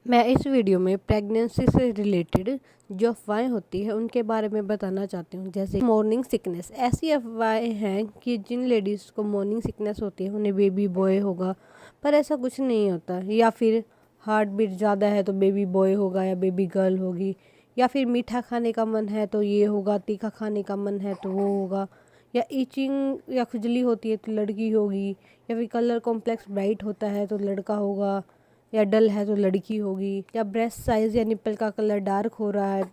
मैं इस वीडियो में प्रेगनेंसी से रिलेटेड जो अफवाहें होती है उनके बारे में बताना चाहती हूँ। जैसे मॉर्निंग सिकनेस, ऐसी अफवाहें हैं कि जिन लेडीज़ को मॉर्निंग सिकनेस होती है उन्हें बेबी बॉय होगा, पर ऐसा कुछ नहीं होता। या फिर हार्ट बीट ज़्यादा है तो बेबी बॉय होगा या बेबी गर्ल होगी, या फिर मीठा खाने का मन है तो ये होगा, तीखा खाने का मन है तो वो होगा, या ईचिंग या खुजली होती है तो लड़की होगी, या फिर कलर कॉम्प्लेक्स ब्राइट होता है तो लड़का होगा, या डल है तो लड़की होगी, या ब्रेस्ट साइज या निप्पल का कलर डार्क हो रहा है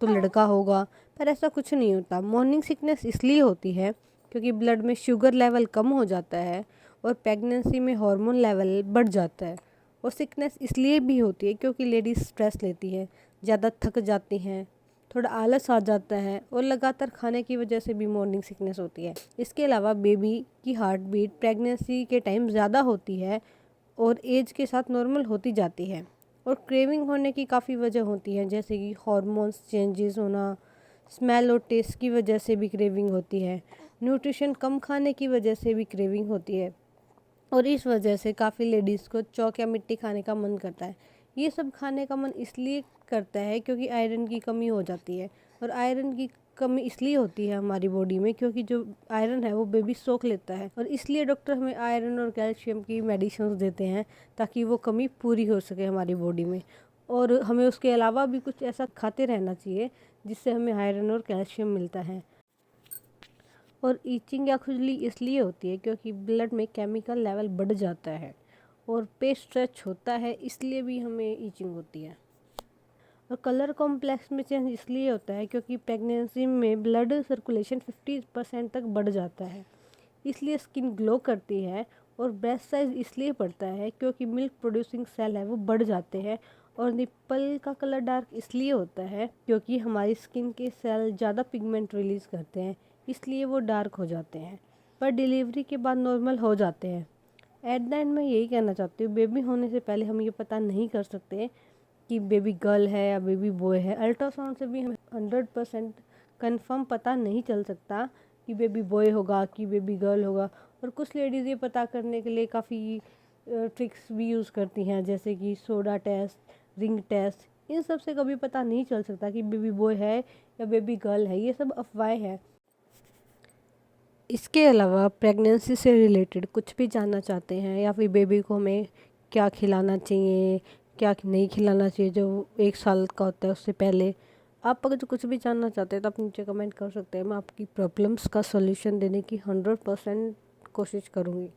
तो लड़का होगा। पर ऐसा कुछ नहीं होता। मॉर्निंग सिकनेस इसलिए होती है क्योंकि ब्लड में शुगर लेवल कम हो जाता है और प्रेगनेंसी में हार्मोन लेवल बढ़ जाता है। और सिकनेस इसलिए भी होती है क्योंकि लेडीज़ स्ट्रेस लेती हैं, ज़्यादा थक जाती हैं, थोड़ा आलस आ जाता है और लगातार खाने की वजह से भी मॉर्निंग सिकनेस होती है। इसके अलावा बेबी की हार्ट बीट प्रेगनेंसी के टाइम ज़्यादा होती है और एज के साथ नॉर्मल होती जाती है। और क्रेविंग होने की काफ़ी वजह होती है, जैसे कि हार्मोन्स चेंजेस होना, स्मेल और टेस्ट की वजह से भी क्रेविंग होती है, न्यूट्रिशन कम खाने की वजह से भी क्रेविंग होती है। और इस वजह से काफ़ी लेडीज़ को चौक या मिट्टी खाने का मन करता है। ये सब खाने का मन इसलिए करता है क्योंकि आयरन की कमी हो जाती है। और आयरन की कमी इसलिए होती है हमारी बॉडी में क्योंकि जो आयरन है वो बेबी सोख लेता है, और इसलिए डॉक्टर हमें आयरन और कैल्शियम की मेडिसिन देते हैं ताकि वो कमी पूरी हो सके हमारी बॉडी में। और हमें उसके अलावा भी कुछ ऐसा खाते रहना चाहिए जिससे हमें आयरन और कैल्शियम मिलता है। और ईचिंग या खुजली इसलिए होती है क्योंकि ब्लड में केमिकल लेवल बढ़ जाता है और पेट स्ट्रेच होता है, इसलिए भी हमें ईचिंग होती है। और कलर कॉम्प्लेक्स में चेंज इसलिए होता है क्योंकि प्रेगनेंसी में ब्लड सर्कुलेशन 50% तक बढ़ जाता है, इसलिए स्किन ग्लो करती है। और ब्रेस्ट साइज इसलिए बढ़ता है क्योंकि मिल्क प्रोड्यूसिंग सेल है वो बढ़ जाते हैं। और निप्पल का कलर डार्क इसलिए होता है क्योंकि हमारी स्किन के सेल ज़्यादा पिगमेंट रिलीज़ करते हैं, इसलिए वो डार्क हो जाते हैं, पर डिलीवरी के बाद नॉर्मल हो जाते हैं। एट द एंड मैं यही कहना चाहती हूँ, बेबी होने से पहले हम ये पता नहीं कर सकते कि बेबी गर्ल है या बेबी बॉय है। अल्ट्रासाउंड से भी हमें 100% कन्फर्म पता नहीं चल सकता कि बेबी बॉय होगा कि बेबी गर्ल होगा। और कुछ लेडीज़ ये पता करने के लिए काफ़ी ट्रिक्स भी यूज़ करती हैं, जैसे कि सोडा टेस्ट, रिंग टेस्ट। इन सब से कभी पता नहीं चल सकता कि बेबी बॉय है या बेबी गर्ल है, ये सब अफवाहें हैं। इसके अलावा प्रेगनेंसी से रिलेटेड कुछ भी जानना चाहते हैं या फिर बेबी को हमें क्या खिलाना चाहिए, क्या नहीं खिलाना चाहिए जो 1 साल का होता है उससे पहले, आप अगर कुछ भी जानना चाहते हैं तो आप नीचे कमेंट कर सकते हैं। मैं आपकी प्रॉब्लम्स का सॉल्यूशन देने की 100% कोशिश करूँगी।